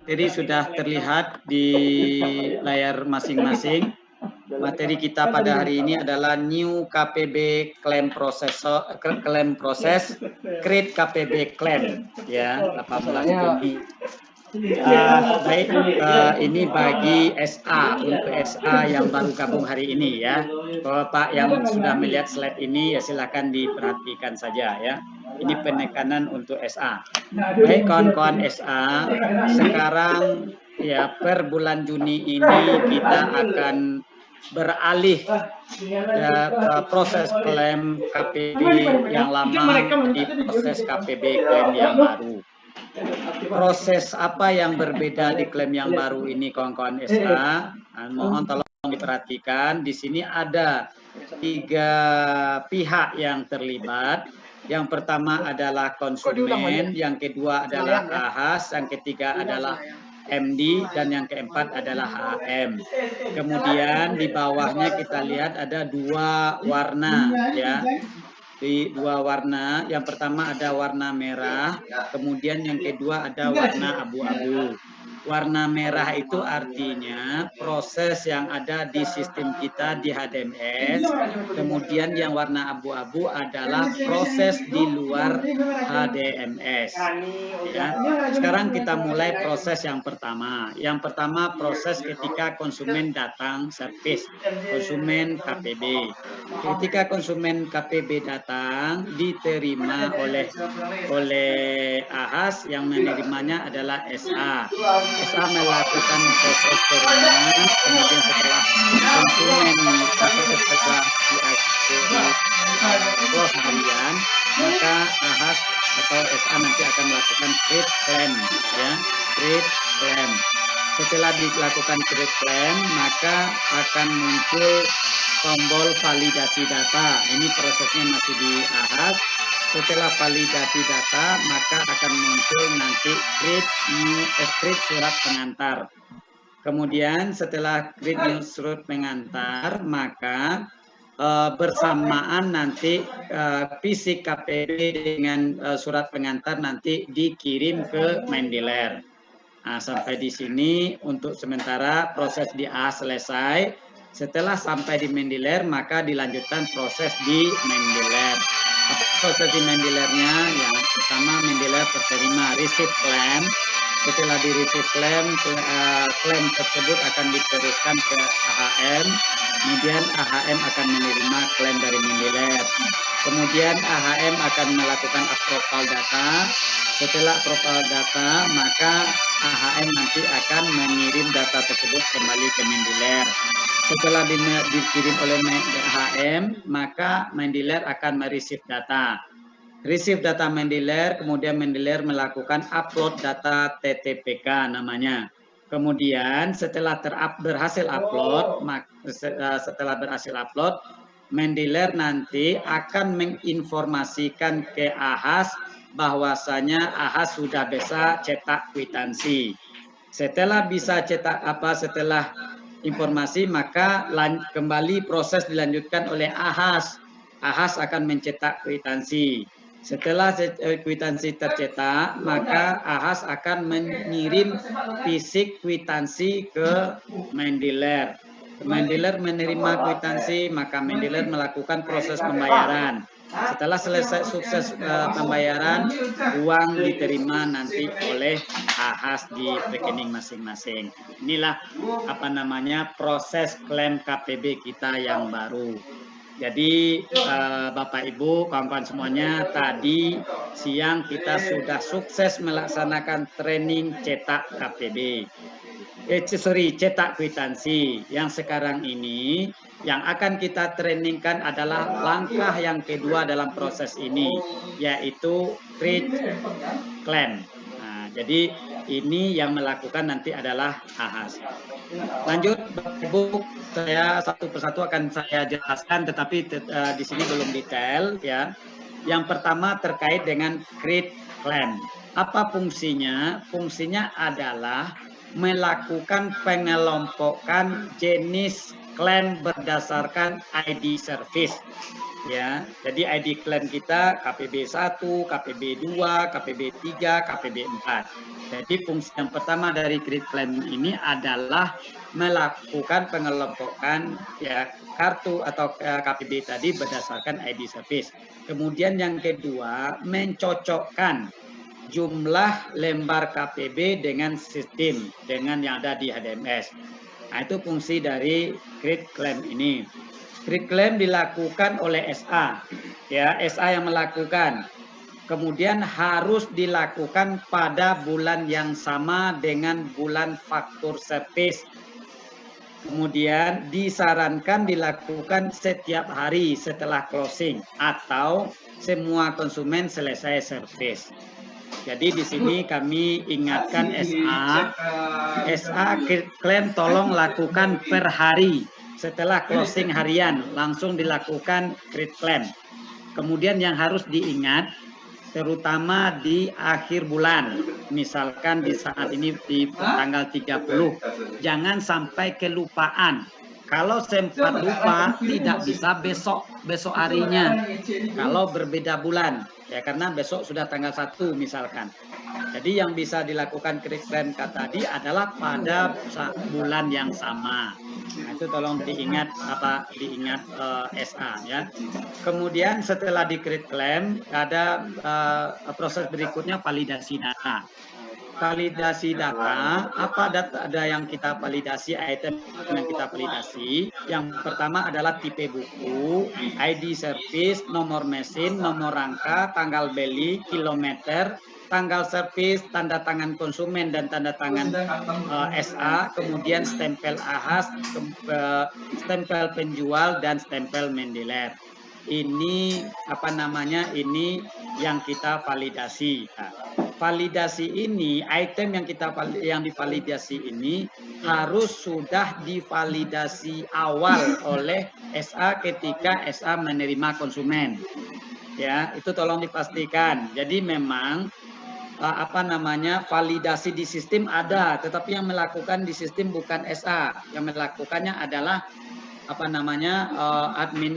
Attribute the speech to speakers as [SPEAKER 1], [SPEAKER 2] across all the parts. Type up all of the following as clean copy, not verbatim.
[SPEAKER 1] Materi sudah terlihat di layar masing-masing. Materi kita pada hari ini adalah New KPB Claim Proses Create KPB Claim ya 18 Juni. Baik, ini bagi SA untuk SA yang baru gabung hari ini ya. Bapak yang sudah melihat slide ini ya silakan diperhatikan saja ya. Ini penekanan untuk SA. Baik kawan-kawan SA, sekarang ya per bulan Juni ini kita akan beralih proses klaim KPB yang lama menjadi proses KPB klaim yang baru. Proses apa yang berbeda di klaim yang baru ini kawan-kawan SA? Mohon tolong diperhatikan. Di sini ada 3 pihak yang terlibat. Yang pertama adalah konsumen, yang kedua adalah AHAS, yang ketiga adalah MD, dan yang keempat adalah HM. Kemudian di bawahnya kita lihat ada 2 warna ya. Di 2 warna, yang pertama ada warna merah, kemudian yang kedua ada warna abu-abu. Warna merah itu artinya proses yang ada di sistem kita di HDMS, kemudian yang warna abu-abu adalah proses di luar HDMS. Ya. Sekarang kita mulai proses yang pertama. Yang pertama proses ketika konsumen datang servis, konsumen KPB. Ketika konsumen KPB datang, diterima oleh AHAS, yang menerimanya adalah SA. SA melakukan proses terima, kemudian setelah konsumen atau setelah close harian, maka AHAS atau SA nanti akan melakukan create claim ya, create claim. Setelah dilakukan create claim, maka akan muncul tombol validasi data. Ini prosesnya masih di AHAS. Setelah validasi data, maka akan muncul nanti create surat pengantar. Kemudian setelah create new surat pengantar, maka bersamaan nanti fisik KPB dengan surat pengantar nanti dikirim ke Mendeler. Nah, sampai di sini untuk sementara proses di A selesai. Setelah sampai di Mendeler, maka dilanjutkan proses di Mendeler. Apa proses di Mendelernya? Yang pertama, Mendeler terima receive claim. Setelah di receive claim, klaim tersebut akan diteruskan ke AHM. Kemudian AHM akan menerima klaim dari Mendeler. Kemudian AHM akan melakukan approval data. Setelah approval data, maka AHM nanti akan mengirim data tersebut kembali ke Mendeler. Setelah dikirim oleh HM, maka Mendeler akan mereceive data. Receive data Mendeler, kemudian Mendeler melakukan upload data TTPK namanya. Kemudian setelah berhasil upload, Mendeler nanti akan menginformasikan ke AHAS bahwasanya AHAS sudah bisa cetak kwitansi. Setelah bisa cetak setelah informasi, maka kembali proses dilanjutkan oleh AHAS. AHAS akan mencetak kwitansi. Setelah kwitansi tercetak, maka AHAS akan mengirim fisik kwitansi ke Mendeler. Mendeler menerima kwitansi, maka Mendeler melakukan proses pembayaran. Setelah selesai sukses pembayaran, uang diterima nanti oleh AHAS di rekening masing-masing. Inilah proses klaim KPB kita yang baru. Jadi Bapak Ibu, kawan-kawan semuanya, tadi siang kita sudah sukses melaksanakan training cetak KPB. Cetak kwitansi. Yang sekarang ini yang akan kita trainingkan adalah langkah yang kedua dalam proses ini, yaitu create claim. Nah, jadi ini yang melakukan nanti adalah AHAS. Lanjut, Bapak Ibu, saya satu persatu akan saya jelaskan, tetapi di sini belum detail ya. Yang pertama terkait dengan create claim. Apa fungsinya? Fungsinya adalah melakukan pengelompokan jenis klaim berdasarkan ID service. Ya, jadi ID klaim kita KPB 1, KPB 2, KPB 3, KPB 4. Jadi fungsi yang pertama dari kredit klaim ini adalah melakukan pengelompokan ya kartu atau KPB tadi berdasarkan ID service. Kemudian yang kedua, mencocokkan jumlah lembar KPB dengan sistem dengan yang ada di HDMS. Nah, itu fungsi dari kredit klaim ini. Kredit klaim dilakukan oleh SA, ya SA yang melakukan. Kemudian harus dilakukan pada bulan yang sama dengan bulan faktur servis. Kemudian disarankan dilakukan setiap hari setelah closing atau semua konsumen selesai servis. Jadi di sini kami ingatkan SA klaim tolong lakukan per hari. Setelah closing harian langsung dilakukan kredit klaim. Kemudian yang harus diingat terutama di akhir bulan. Misalkan di saat ini di tanggal 30, jangan sampai kelupaan. Kalau sempat lupa tidak bisa besok harinya. Kalau berbeda bulan, ya karena besok sudah tanggal 1 misalkan. Jadi yang bisa dilakukan kredit klaim tadi adalah pada bulan yang sama. Nah, itu tolong diingat SA ya. Kemudian setelah di kredit klaim ada proses berikutnya validasi data. Validasi data, apa data ada yang kita validasi, item yang kita validasi. Yang pertama adalah tipe buku, ID service, nomor mesin, nomor rangka, tanggal beli, kilometer, tanggal servis, tanda tangan konsumen dan tanda tangan SA, kemudian stempel AHAS, stempel penjual dan stempel mendeler. Ini ini yang kita validasi. Nah, validasi ini, item yang divalidasi ini harus sudah divalidasi awal oleh SA ketika SA menerima konsumen. Ya, itu tolong dipastikan. Jadi memang validasi di sistem ada, tetapi yang melakukan di sistem bukan SA. Yang melakukannya adalah admin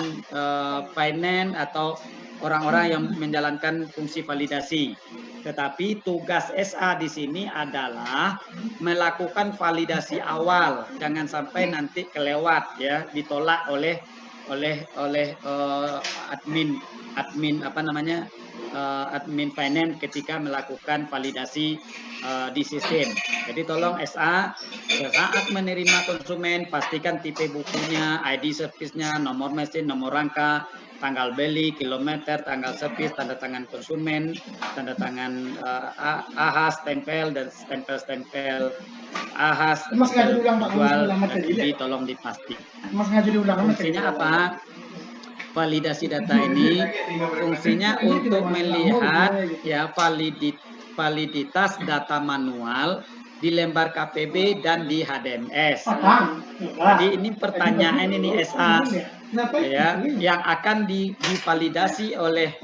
[SPEAKER 1] finance atau orang-orang yang menjalankan fungsi validasi. Tetapi tugas SA di sini adalah melakukan validasi awal, jangan sampai nanti kelewat ya, ditolak oleh admin finance ketika melakukan validasi di sistem. Jadi tolong SA saat menerima konsumen pastikan tipe bukunya, ID servisnya, nomor mesin, nomor rangka, tanggal beli, kilometer, tanggal servis, tanda tangan konsumen, tanda tangan AHAS, stempel dan stempel AHAS, jual, dan ini tolong dipastikan. Fungsinya apa? Validasi data ini fungsinya untuk melihat ya validitas data manual di lembar KPB dan di HDMS. Jadi ini pertanyaan ini SA ya yang akan divalidasi oleh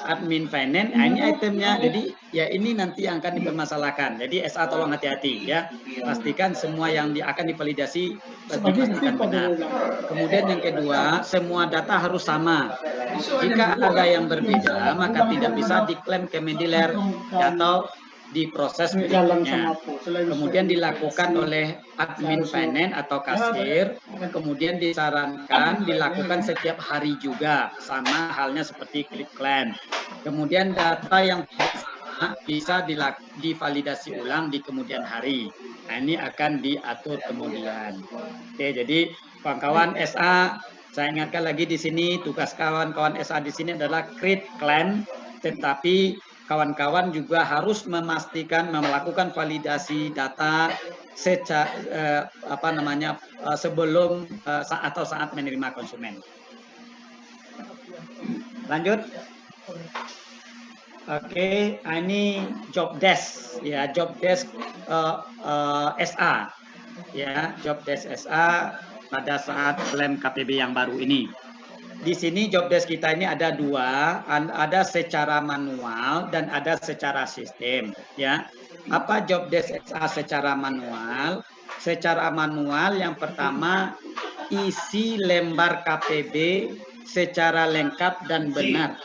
[SPEAKER 1] admin finance. Ini itemnya, jadi ya ini nanti akan dipermasalahkan. Jadi SA tolong hati-hati ya, pastikan semua yang akan divalidasi dipastikan benar. Kemudian yang kedua, semua data harus sama. Jika ada yang berbeda maka tidak bisa diklaim ke Mendeler atau diproses berikutnya. Kemudian dilakukan oleh admin finance atau kasir, kemudian disarankan dilakukan setiap hari juga, sama halnya seperti kredit klaim. Kemudian data yang bisa divalidasi ulang di kemudian hari. Nah, ini akan diatur kemudian. Oke, jadi kawan-kawan SA, saya ingatkan lagi di sini tugas kawan-kawan SA di sini adalah kredit klaim, tetapi kawan-kawan juga harus memastikan melakukan validasi data sebelum atau saat menerima konsumen. Lanjut. Oke, ini job desk ya, job desk SA ya, job desk SA pada saat klaim KPB yang baru ini. Di sini job desk kita ini ada dua, ada secara manual dan ada secara sistem ya. Apa job desk SA secara manual? Secara manual yang pertama isi lembar KPB secara lengkap dan benar.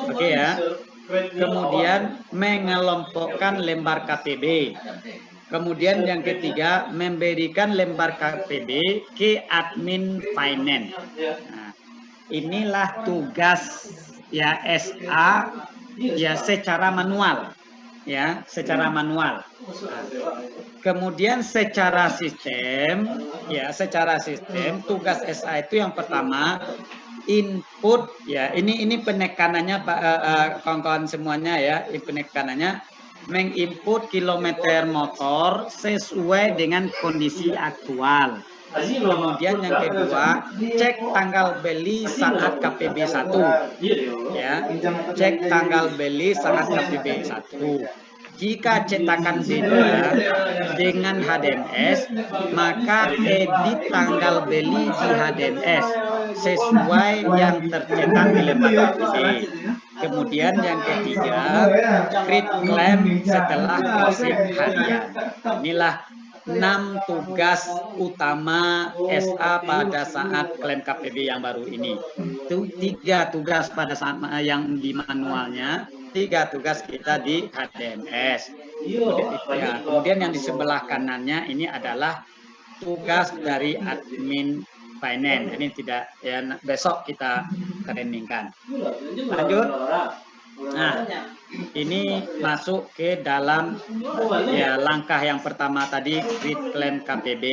[SPEAKER 1] Oke ya. Kemudian mengelompokkan lembar KTB. Kemudian yang ketiga, memberikan lembar KTB ke admin finance. Nah, inilah tugas ya SA ya secara manual. Ya, secara manual. Nah, kemudian secara sistem tugas SA itu yang pertama input ya, ini penekanannya Pak kawan-kawan semuanya ya, penekanannya menginput kilometer motor sesuai dengan kondisi aktual. Kemudian yang kedua, cek tanggal beli saat KPB 1. Ya, cek tanggal beli saat KPB 1. Jika cetakan beda dengan HDMS, maka edit tanggal beli di HDMS sesuai yang tercetak di lembar KTB. Kemudian yang ketiga, create claim setelah closing harian. Inilah 6 tugas utama SA pada saat klaim KPB yang baru ini. Itu 3 tugas pada saat yang di manualnya, 3 tugas kita di HDMS. Kemudian yang di sebelah kanannya ini adalah tugas dari admin finance. Ini tidak ya, besok kita trainingkan. Lanjut. Nah, ini masuk ke dalam ya langkah yang pertama tadi, create claim KPB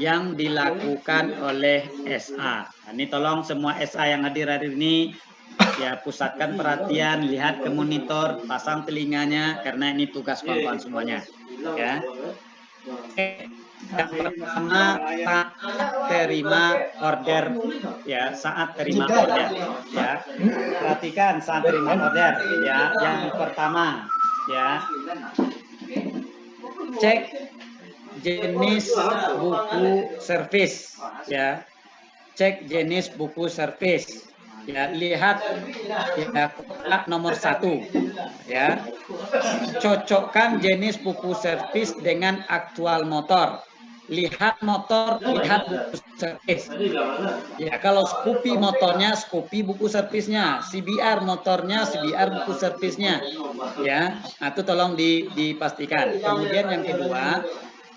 [SPEAKER 1] yang dilakukan oleh SA. Nah, ini tolong semua SA yang hadir hari ini ya pusatkan perhatian, lihat ke monitor, pasang telinganya karena ini tugas kawan-kawan semuanya. Ya. Yang pertama, terima order ya, saat terima order ya. Perhatikan saat terima order ya. Yang pertama ya, cek jenis buku servis ya. Cek jenis buku servis ya, lihat ya kotak nomor 1 ya. Cocokkan jenis buku servis dengan aktual motor. Lihat motor, lihat buku servis. Ya, kalau Scoopy motornya, Scoopy buku servisnya. CBR motornya, CBR buku servisnya. Ya, nah, itu tolong dipastikan. Kemudian yang kedua,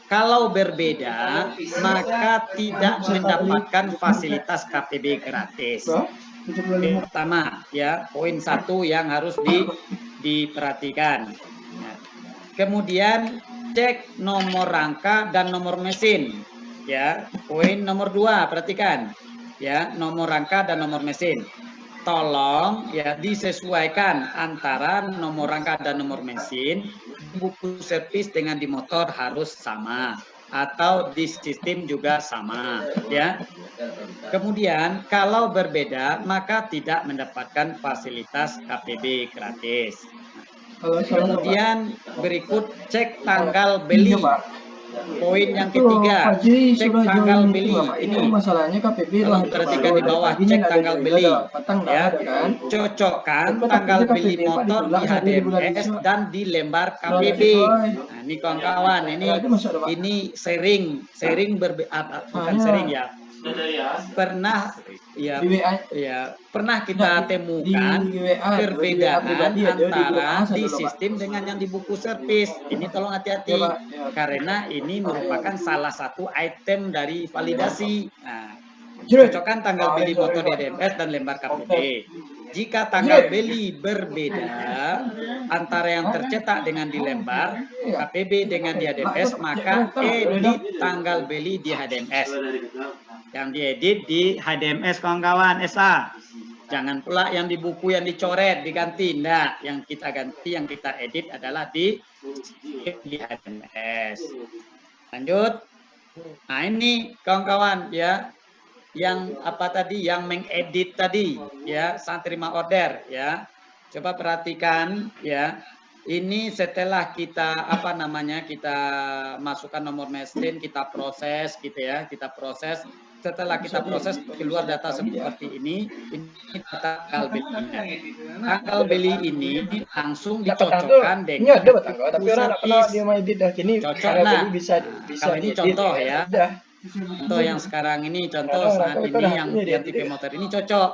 [SPEAKER 1] kalau berbeda, maka tidak mendapatkan fasilitas KPB gratis. Pertama, ya, poin 1 yang harus diperhatikan. Ya. Kemudian cek nomor rangka dan nomor mesin. Ya, poin nomor 2, perhatikan. Ya, nomor rangka dan nomor mesin. Tolong ya disesuaikan antara nomor rangka dan nomor mesin. Buku servis dengan di motor harus sama atau di sistem juga sama, ya. Kemudian kalau berbeda maka tidak mendapatkan fasilitas KPB gratis. Kemudian berikut cek tanggal beli. Poin yang ketiga, cek tanggal beli. Ini
[SPEAKER 2] masalahnya KPB lah.
[SPEAKER 1] Perhatikan di bawah, cek tanggal beli. Ya, cocokkan tanggal beli motor di HDMS dan di lembar KPB. Nah, ini kawan-kawan, ini sharing bukan sharing ya. Pernah ya, pernah kita temukan perbedaan antara di sistem dengan yang di buku servis. Ini tolong hati-hati karena ini merupakan salah satu item dari validasi. Nah, cocokkan tanggal beli motor di HDMS dan lembar KPB. Jika tanggal beli berbeda antara yang tercetak dengan di lembar KPB dengan di HDMS, maka edit tanggal beli di HDMS. Yang diedit di HDMS kawan-kawan SA. Jangan pula yang di buku yang dicoret diganti. Nah, yang kita ganti, yang kita edit adalah di HDMS. Lanjut. Nah, ini kawan-kawan ya. Yang apa tadi, yang mengedit tadi ya, saat terima order ya. Coba perhatikan ya. Ini setelah kita kita masukkan nomor mesin, kita proses gitu ya, kita proses. Setelah kita proses keluar data seperti ini tanggal belinya. Tanggal beli ini langsung dicocokkan dengan buku servis. Cocok. Nah, kalau ini contoh ya. Contoh yang sekarang ini, contoh saat ini yang tipe motor ini cocok.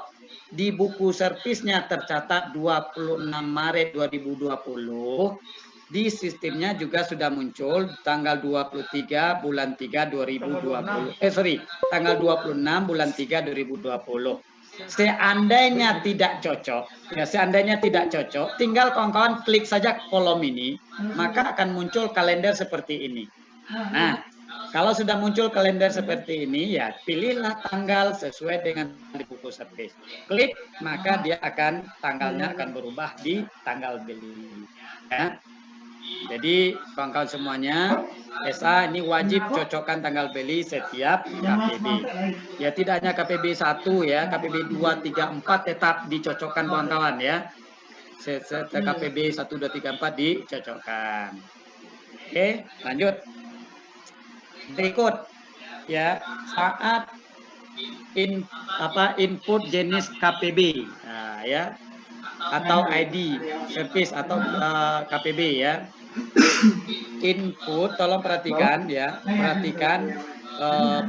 [SPEAKER 1] Di buku servisnya tercatat 26 Maret 2020. Di sistemnya juga sudah muncul tanggal 23 bulan 3 2020. Tanggal 26 bulan 3 2020. Seandainya tidak cocok, tinggal kawan-kawan klik saja kolom ini, maka akan muncul kalender seperti ini. Nah, kalau sudah muncul kalender seperti ini, ya pilihlah tanggal sesuai dengan di buku servis. Klik, maka dia tanggalnya akan berubah di tanggal beli. Ya. Jadi kawan-kawan semuanya, SA ini wajib cocokkan tanggal beli setiap KPB. Ya tidak hanya KPB 1 ya, KPB 2, 3, 4 tetap dicocokkan kawan-kawan ya. KPB 1, 2, 3, 4 dicocokkan. Oke, lanjut. Berikut ya, saat input jenis KPB. Nah, ya. Atau ID service atau KPB ya. Input, tolong perhatikan ya,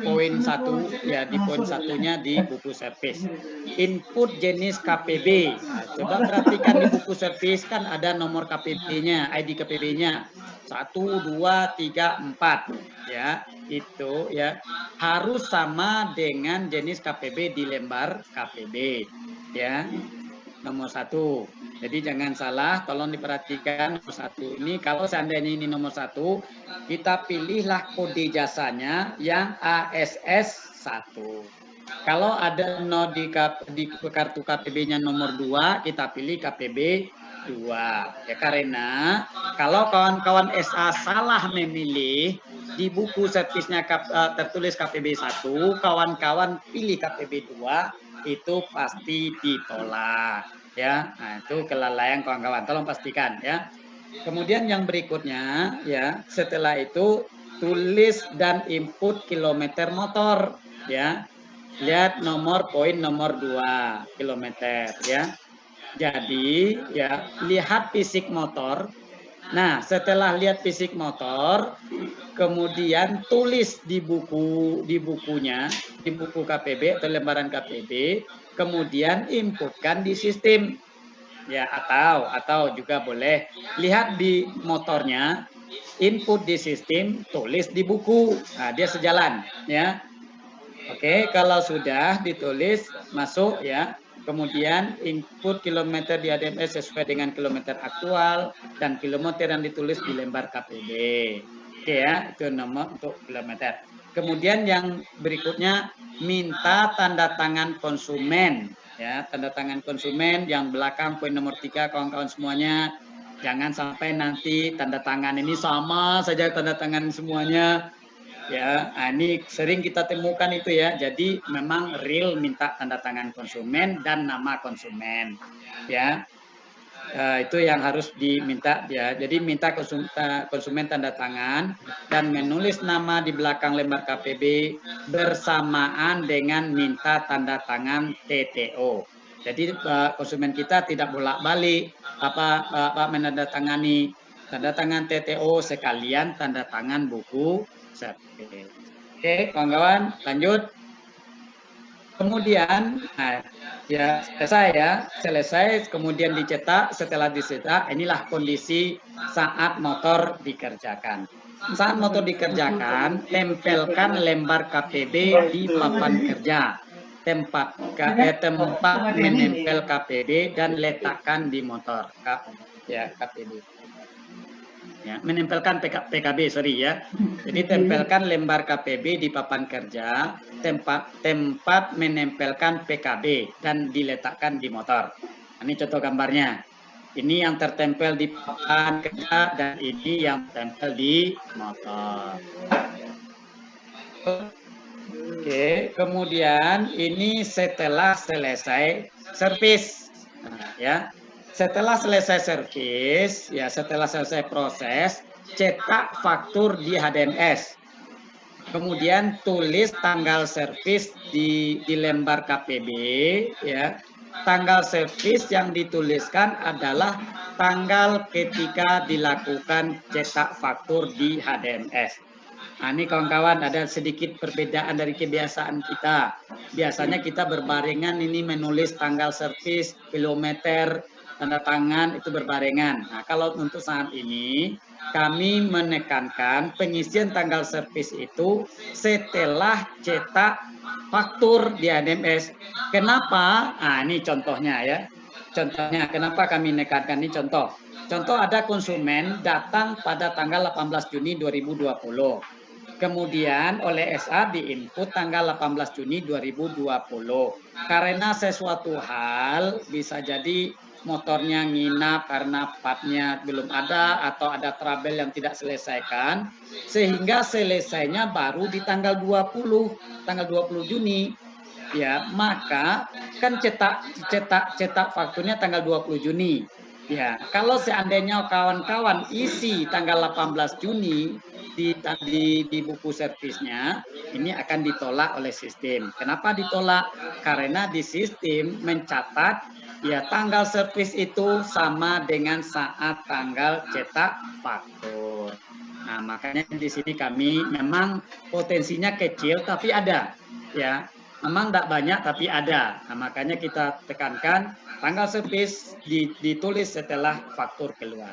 [SPEAKER 1] poin 1 ya, di poin 1-nya di buku servis. Input jenis KPB. Nah, coba perhatikan di buku servis kan ada nomor KPB-nya, ID KPB-nya 1, 2, 3, 4 ya. Itu ya harus sama dengan jenis KPB di lembar KPB ya. Nomor 1. Jadi jangan salah, tolong diperhatikan nomor 1 ini. Kalau seandainya ini nomor 1, kita pilihlah kode jasanya yang ASS 1. Kalau ada di kartu KPB-nya nomor 2, kita pilih KPB 2. Ya, karena kalau kawan-kawan SA salah memilih, di buku servisnya tertulis KPB 1, kawan-kawan pilih KPB 2, itu pasti ditolak ya. Nah, itu kelalaian kawan-kawan, tolong pastikan ya. Kemudian yang berikutnya ya, setelah itu tulis dan input kilometer motor ya. Lihat poin nomor 2 kilometer ya. Jadi ya, lihat fisik motor. Nah, setelah lihat fisik motor, kemudian tulis di bukunya, di buku KPB atau lembaran KPB, kemudian inputkan di sistem. Ya, atau juga boleh lihat di motornya, input di sistem, tulis di buku. Nah, dia sejalan ya. Oke, kalau sudah ditulis masuk ya. Kemudian input kilometer di ADMS sesuai dengan kilometer aktual dan kilometer yang ditulis di lembar KPB. Oke ya, itu nomor untuk kilometer. Kemudian yang berikutnya minta tanda tangan konsumen. Ya, tanda tangan konsumen yang belakang poin nomor 3 kawan-kawan semuanya. Jangan sampai nanti tanda tangan ini sama saja tanda tangan semuanya. Ya, ini sering kita temukan itu ya. Jadi memang real minta tanda tangan konsumen dan nama konsumen. Ya, itu yang harus diminta ya. Jadi minta konsumen tanda tangan dan menulis nama di belakang lembar KPB bersamaan dengan minta tanda tangan TTO. Jadi konsumen kita tidak bolak-balik menandatangani tanda tangan TTO sekalian tanda tangan buku servis. Oke, kawan-kawan, lanjut. Kemudian, ya selesai, kemudian dicetak. Setelah dicetak, inilah kondisi saat motor dikerjakan. Saat motor dikerjakan, tempelkan lembar KPB di papan kerja, tempat menempel KPB dan letakkan di motor. KPB. Ya, menempelkan PKB, sorry ya. Jadi tempelkan lembar KPB di papan kerja, tempat menempelkan PKB dan diletakkan di motor. Ini contoh gambarnya. Ini yang tertempel di papan kerja dan ini yang tertempel di motor. Oke, kemudian ini setelah selesai servis. Nah, ya. Setelah selesai servis, ya setelah selesai proses, cetak faktur di HDMS. Kemudian tulis tanggal servis di lembar KPB, ya. Tanggal servis yang dituliskan adalah tanggal ketika dilakukan cetak faktur di HDMS. Nah, ini kawan-kawan ada sedikit perbedaan dari kebiasaan kita. Biasanya kita berbarengan ini menulis tanggal servis, kilometer, tanda tangan itu berbarengan. Nah, kalau untuk saat ini kami menekankan pengisian tanggal servis itu setelah cetak faktur di ANMS. Kenapa? Nah, ini contohnya ya. Contohnya, kenapa kami menekankan ini contoh. Contoh ada konsumen datang pada tanggal 18 Juni 2020. Kemudian oleh SA diinput tanggal 18 Juni 2020. Karena sesuatu hal bisa jadi motornya nginap karena partnya belum ada atau ada trouble yang tidak selesaikan sehingga selesainya baru di tanggal 20 Juni. Ya, maka kan cetak fakturnya tanggal 20 Juni. Ya, kalau seandainya kawan-kawan isi tanggal 18 Juni di buku servisnya, ini akan ditolak oleh sistem. Kenapa ditolak? Karena di sistem mencatat ya tanggal servis itu sama dengan saat tanggal cetak faktur. Nah, makanya di sini kami memang potensinya kecil tapi ada ya. Memang tidak banyak tapi ada. Nah, makanya kita tekankan tanggal servis ditulis setelah faktur keluar.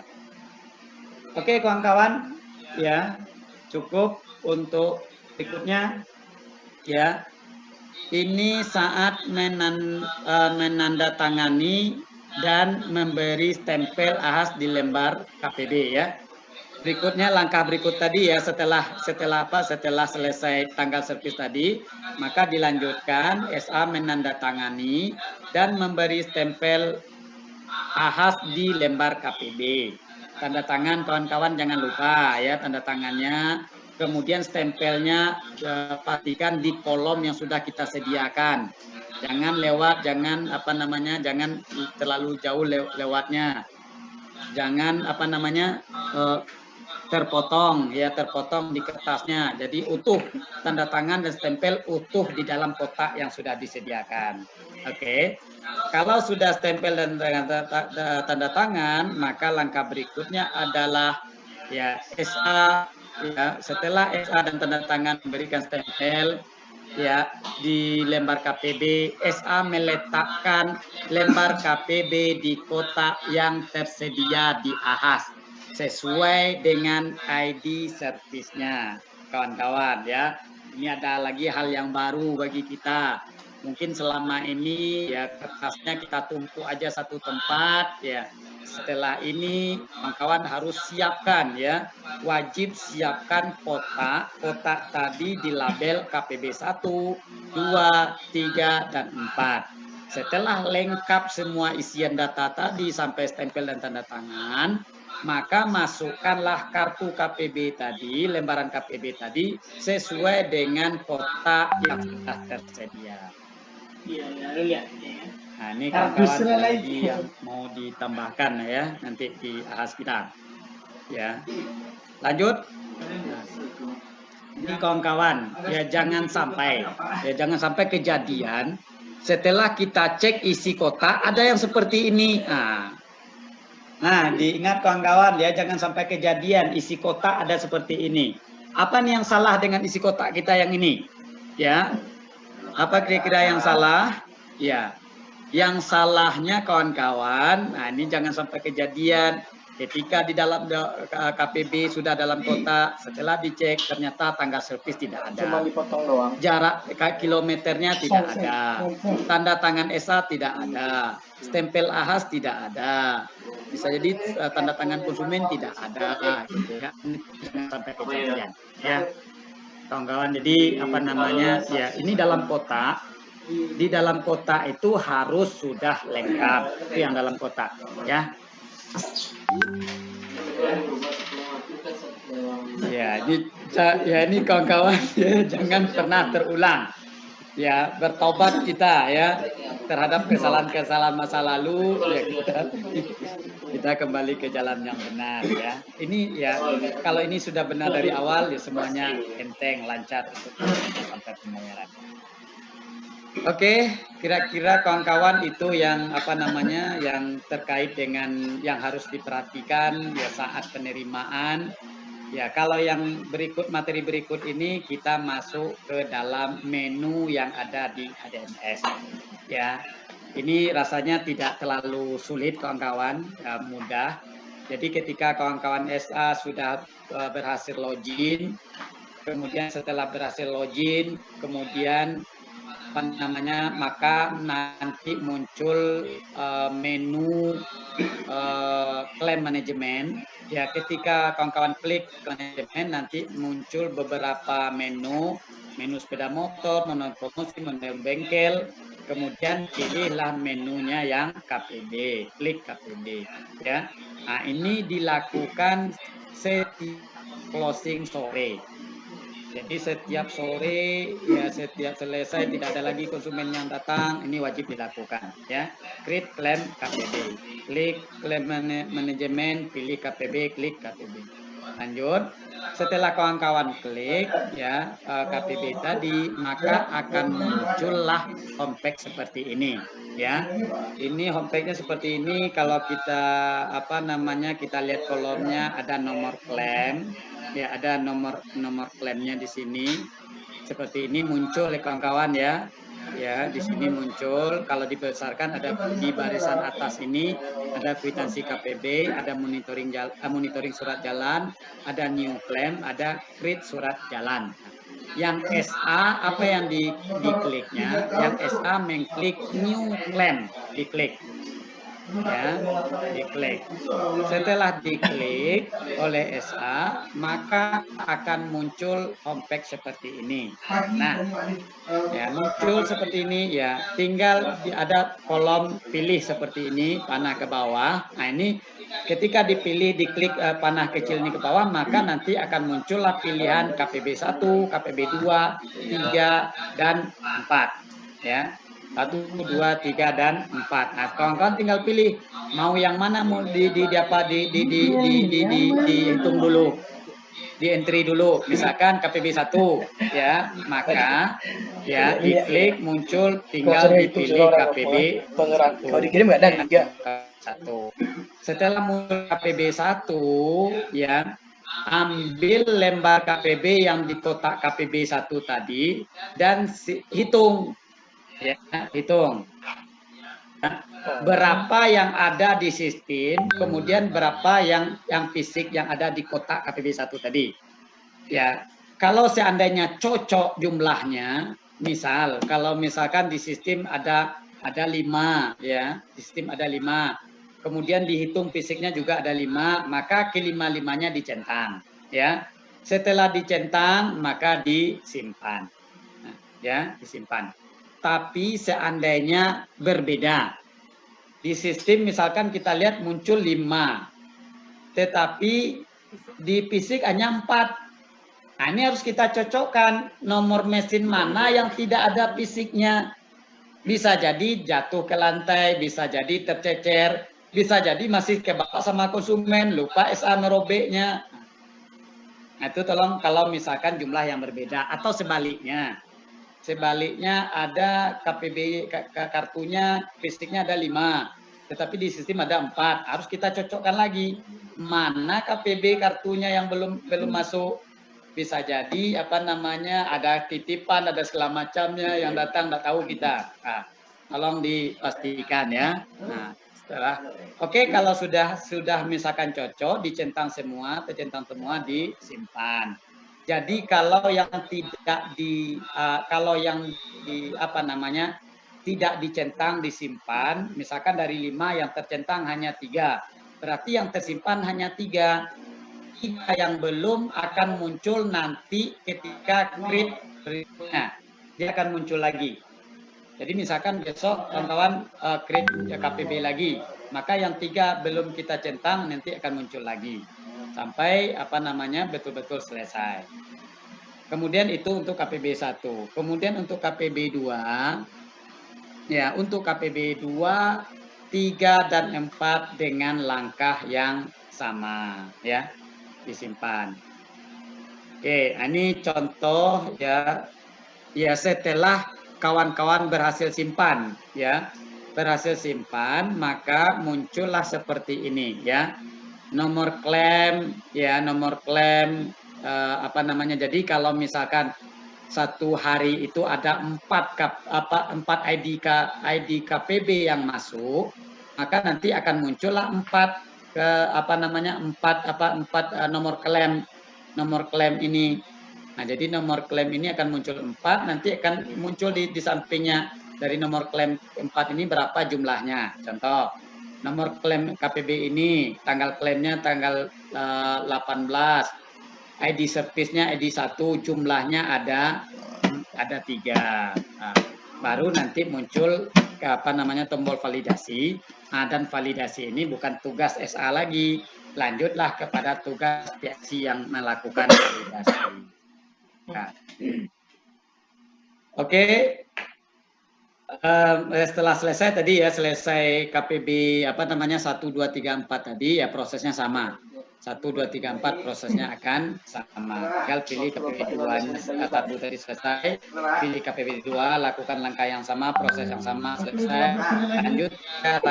[SPEAKER 1] Oke kawan-kawan, ya cukup untuk berikutnya. Ya, ini saat menandatangani dan memberi stempel AHAS di lembar KPB ya. Berikutnya langkah berikut tadi ya setelah selesai tanggal servis tadi, maka dilanjutkan SA menandatangani dan memberi stempel AHAS di lembar KPB. Tanda tangan kawan-kawan jangan lupa ya tanda tangannya. Kemudian stempelnya pastikan di kolom yang sudah kita sediakan. Jangan jangan terlalu jauh lewatnya. Jangan terpotong di kertasnya. Jadi utuh tanda tangan dan stempel utuh di dalam kotak yang sudah disediakan. Oke. Kalau sudah stempel dan tanda tangan, maka langkah berikutnya adalah ya SA ya setelah SA dan tanda tangan memberikan stempel ya di lembar KPB, SA meletakkan lembar KPB di kotak yang tersedia di AHAS sesuai dengan ID servisnya, kawan-kawan ya. Ini ada lagi hal yang baru bagi kita. Mungkin selama ini ya kertasnya kita tumpuk aja satu tempat ya. Setelah ini kawan-kawan harus siapkan ya, wajib siapkan kotak tadi di label KPB 1, 2, 3, dan 4. Setelah lengkap semua isian data tadi sampai stempel dan tanda tangan, maka masukkanlah kartu KPB tadi, lembaran KPB tadi sesuai dengan kotak yang sudah tersedia.
[SPEAKER 2] Iya, lihat.
[SPEAKER 1] Nah, ini kawan-kawan lagi yang mau ditambahkan ya nanti di AHAS kita. Ya, lanjut. Ini kawan-kawan ya jangan sampai kejadian setelah kita cek isi kotak ada yang seperti ini. Nah, diingat kawan-kawan ya, jangan sampai kejadian isi kotak ada seperti ini. Apa nih yang salah dengan isi kotak kita yang ini? Ya, apa kira-kira yang salah? Ya, yang salahnya kawan-kawan, nah ini jangan sampai kejadian ketika di dalam KPB sudah dalam kotak, setelah dicek ternyata tanggal servis tidak ada.
[SPEAKER 2] Cuma dipotong doang.
[SPEAKER 1] Jarak kilometernya tidak ada. Tanda tangan SA tidak ada. Stempel AHAS tidak ada. Bisa jadi tanda tangan konsumen tidak ada. Gitu ya. Jangan sampai kejadian. Ya, kawan-kawan. Jadi ya ini dalam kotak. Di dalam kotak itu harus sudah lengkap. Itu yang dalam kotak. Ya. Ya, ini kawan-kawan ya, jangan pernah terulang. Ya, bertobat kita ya terhadap kesalahan-kesalahan masa lalu ya kita kembali ke jalan yang benar ya. Ini ya kalau ini sudah benar dari awal ya semuanya enteng lancar untuk sampai pembayaran. Oke, kira-kira kawan-kawan itu yang yang terkait dengan yang harus diperhatikan ya saat penerimaan Ya, kalau yang materi berikut ini kita masuk ke dalam menu yang ada di HDMS. Ya, ini rasanya tidak terlalu sulit kawan-kawan, mudah. Jadi ketika kawan-kawan SA sudah berhasil login, kemudian setelah berhasil login, kemudian maka nanti muncul menu claim management. Ya, ketika kawan-kawan klik manajemen nanti muncul beberapa menu sepeda motor, menu promosi, menu bengkel, kemudian pilihlah menunya yang KPB, klik KPB ya. Nah, ini dilakukan setiap closing sore. Jadi setiap sore, ya setiap selesai tidak ada lagi konsumen yang datang, ini wajib dilakukan ya. Create claim KPB, klik claim manajemen, pilih KPB, klik KPB. Lanjut, setelah kawan-kawan klik ya KPB tadi, maka akan muncullah homepage seperti ini ya. Ini homepage-nya seperti ini. Kalau kita kita lihat kolomnya ada nomor klaim. Ya, ada nomor klaimnya di sini. Seperti ini muncul oleh kawan-kawan ya. Ya, di sini muncul. Kalau dibesarkan ada di barisan atas ini ada kwitansi KPB, ada monitoring surat jalan, ada new claim, ada create surat jalan. Yang SA apa yang dikliknya? Yang SA mengklik new claim, diklik. Ya, diklik. Setelah diklik oleh SA, maka akan muncul homepage seperti ini. Nah, ya muncul seperti ini ya. Tinggal ada kolom pilih seperti ini, panah ke bawah. Nah, ini ketika dipilih, diklik panah kecil ini ke bawah, maka nanti akan muncullah pilihan KPB 1, KPB 2, 3, dan 4. Ya. 1, 2, 3, dan 4. Nah, kawan-kawan tinggal pilih mau yang mana, mau dihitung dulu, di entry dulu. Misalkan KPB 1 ya, maka ya diklik muncul, tinggal dipilih KPB 1.
[SPEAKER 2] Kalau dikirim nggak ada juga.
[SPEAKER 1] 1. Setelah muncul KPB 1 ya, ambil lembar KPB yang di kotak KPB 1 tadi dan hitung. Ya, hitung berapa yang ada di sistem, kemudian berapa yang fisik yang ada di kotak KPB 1 tadi. Ya, kalau seandainya cocok jumlahnya, misal kalau misalkan di sistem ada 5 ya, di sistem ada 5. Kemudian dihitung fisiknya juga ada 5, maka kelima-limanya dicentang ya. Setelah dicentang maka disimpan. Nah, ya, disimpan. Tapi seandainya berbeda. Di sistem misalkan kita lihat muncul 5. Tetapi di fisik hanya 4. Nah, ini harus kita cocokkan nomor mesin mana yang tidak ada fisiknya. Bisa jadi jatuh ke lantai, bisa jadi tercecer, bisa jadi masih kebakar sama konsumen, lupa SA merobeknya. Nah, itu tolong kalau misalkan jumlah yang berbeda atau sebaliknya. Sebaliknya ada KPB kartunya fisiknya ada 5, tetapi di sistem ada 4. Harus kita cocokkan lagi mana KPB kartunya yang belum masuk. Bisa jadi ada titipan, ada segala macamnya yang datang nggak tahu kita. Nah, tolong dipastikan ya. Nah, oke, kalau sudah misalkan cocok, dicentang semua, tercentang semua, disimpan. Jadi kalau yang tidak tidak dicentang disimpan, misalkan dari 5 yang tercentang hanya 3, berarti yang tersimpan hanya 3. 3 yang belum akan muncul nanti ketika create berikutnya, dia akan muncul lagi. Jadi misalkan besok kawan-kawan create KPB lagi, maka yang 3 belum kita centang nanti akan muncul lagi sampai betul-betul selesai. Kemudian itu untuk KPB 1. Kemudian untuk KPB 2, ya untuk KPB 2, 3 dan 4 dengan langkah yang sama ya, disimpan. Oke, ini contoh ya setelah kawan-kawan berhasil simpan ya, berhasil simpan maka muncullah seperti ini ya. nomor klaim ya, nomor klaim jadi kalau misalkan satu hari itu ada 4 ID KPB yang masuk, maka nanti akan muncullah 4 nomor klaim ini. Nah, jadi nomor klaim ini akan muncul 4, nanti akan muncul di sampingnya dari nomor klaim 4 ini berapa jumlahnya. Contoh, nomor klaim KPB ini tanggal klaimnya tanggal 18, ID service-nya ID 1, jumlahnya ada 3. Nah, baru nanti muncul tombol validasi. Nah, dan validasi ini bukan tugas SA lagi, lanjutlah kepada tugas PSI yang melakukan validasi. Nah. Oke. Setelah selesai tadi ya, selesai KPB 1, 2, 3, 4 tadi ya, prosesnya sama. 1, 2, 3, 4 prosesnya akan sama. Tinggal pilih KPB 2-nya 1 tadi selesai, pilih KPB 2, lakukan langkah yang sama, proses yang sama, selesai, lanjut 4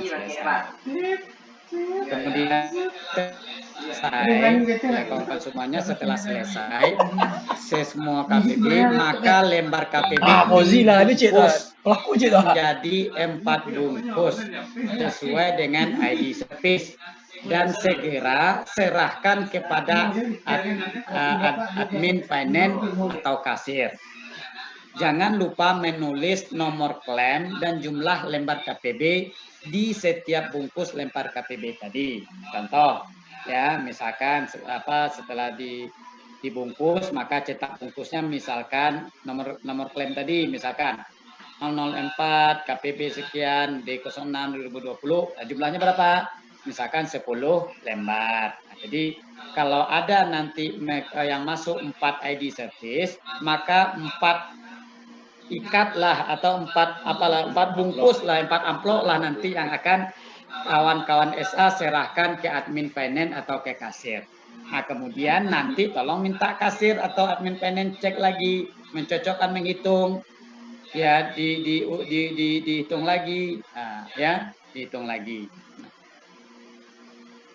[SPEAKER 1] selesai. Kemudian kawan-kawan semuanya, setelah selesai semua KPB, maka lembar KPB dibungkus menjadi 4 bungkus sesuai dengan ID service, dan segera serahkan kepada admin finance atau kasir. Jangan lupa menulis nomor klaim dan jumlah lembar KPB di setiap bungkus lembar KPB tadi. Contoh ya, misalkan setelah dibungkus, maka cetak bungkusnya misalkan nomor klaim tadi, misalkan 004 KPB sekian D06 2020, jumlahnya berapa? Misalkan 10 lembar. Nah, jadi kalau ada nanti yang masuk 4 ID service, maka 4 ikatlah atau 4 bungkus lah, 4 amplop lah nanti yang akan kawan-kawan SA serahkan ke admin finance atau ke kasir. Nah, kemudian nanti tolong minta kasir atau admin finance cek lagi, mencocokkan, menghitung, ya dihitung lagi, ya dihitung lagi.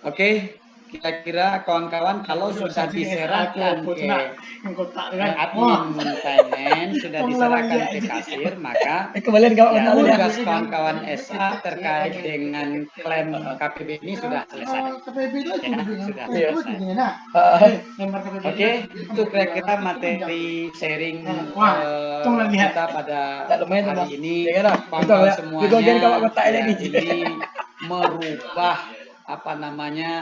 [SPEAKER 1] Oke. Kira-kira kawan-kawan kalau sudah diserahkan ke admin finance, sudah diserahkan ke kasir, maka tugas kawan-kawan SA terkait dengan klaim KPB ini sudah selesai. Ya, sudah selesai. Oke, itu kira-kira materi sharing kita pada hari ini. Kawan-kawan semuanya, ya, ini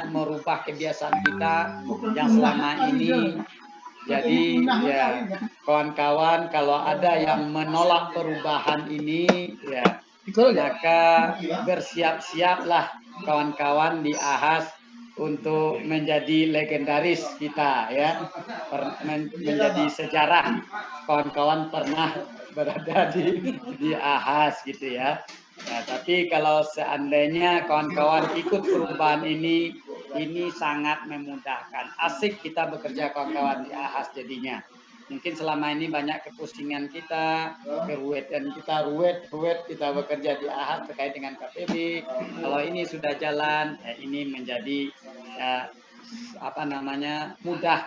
[SPEAKER 1] merubah kebiasaan kita yang selama ini. Jadi ya kawan-kawan, kalau ada yang menolak perubahan ini, ya maka bersiap-siaplah kawan-kawan di AHAS untuk menjadi legendaris kita, ya, menjadi sejarah kawan-kawan pernah berada di AHAS gitu ya. Nah, tapi kalau seandainya kawan-kawan ikut perubahan ini sangat memudahkan. Asik kita bekerja kawan-kawan di AHAS jadinya. Mungkin selama ini banyak kepusingan kita, keruwetan kita, kita bekerja di AHAS terkait dengan KPB. Kalau ini sudah jalan, ini menjadi mudah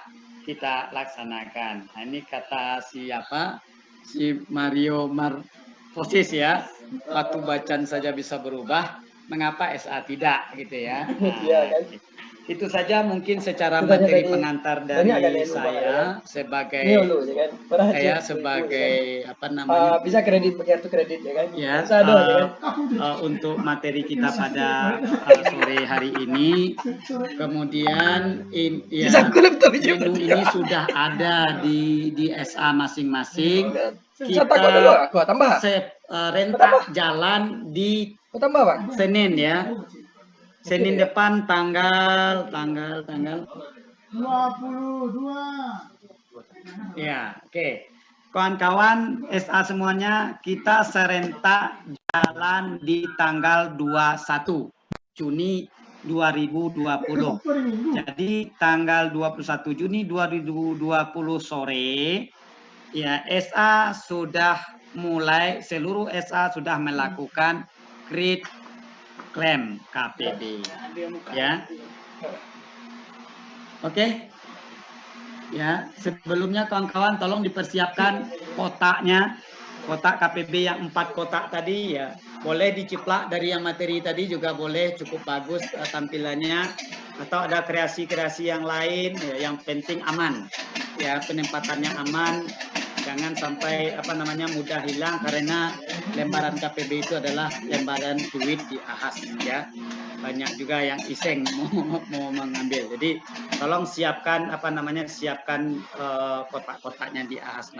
[SPEAKER 1] kita laksanakan. Nah, ini kata siapa? Si Mario Marposis ya. Waktu bacaan saja bisa berubah, mengapa SA tidak gitu ya. Nah, itu saja mungkin secara materi pengantar dari saya sebagai
[SPEAKER 3] bisa kredit pakai kartu kredit ya kan.
[SPEAKER 1] Ya, untuk materi kita pada sore hari ini. Kemudian menu ini sudah ada di SA masing-masing. Kita rentak jalan di Senin ya. Senin depan tanggal 22. Ya, oke. Kawan-kawan SA semuanya, kita serentak jalan di tanggal 21 Juni 2020. Jadi tanggal 21 Juni 2020 sore, ya SA sudah mulai, seluruh SA sudah melakukan create klaim KPB. Ya. Oke. Ya, sebelumnya kawan-kawan tolong dipersiapkan kotaknya. Kotak KPB yang 4 kotak tadi ya. Boleh diciplak dari yang materi tadi juga boleh, cukup bagus tampilannya, atau ada kreasi-kreasi yang lain ya, yang penting aman. Ya, penempatannya aman. Jangan sampai mudah hilang, karena lembaran KPB itu adalah lembaran duit di Ahas ya. Banyak juga yang iseng mau mengambil. Jadi tolong siapkan siapkan kotak-kotaknya di Ahas.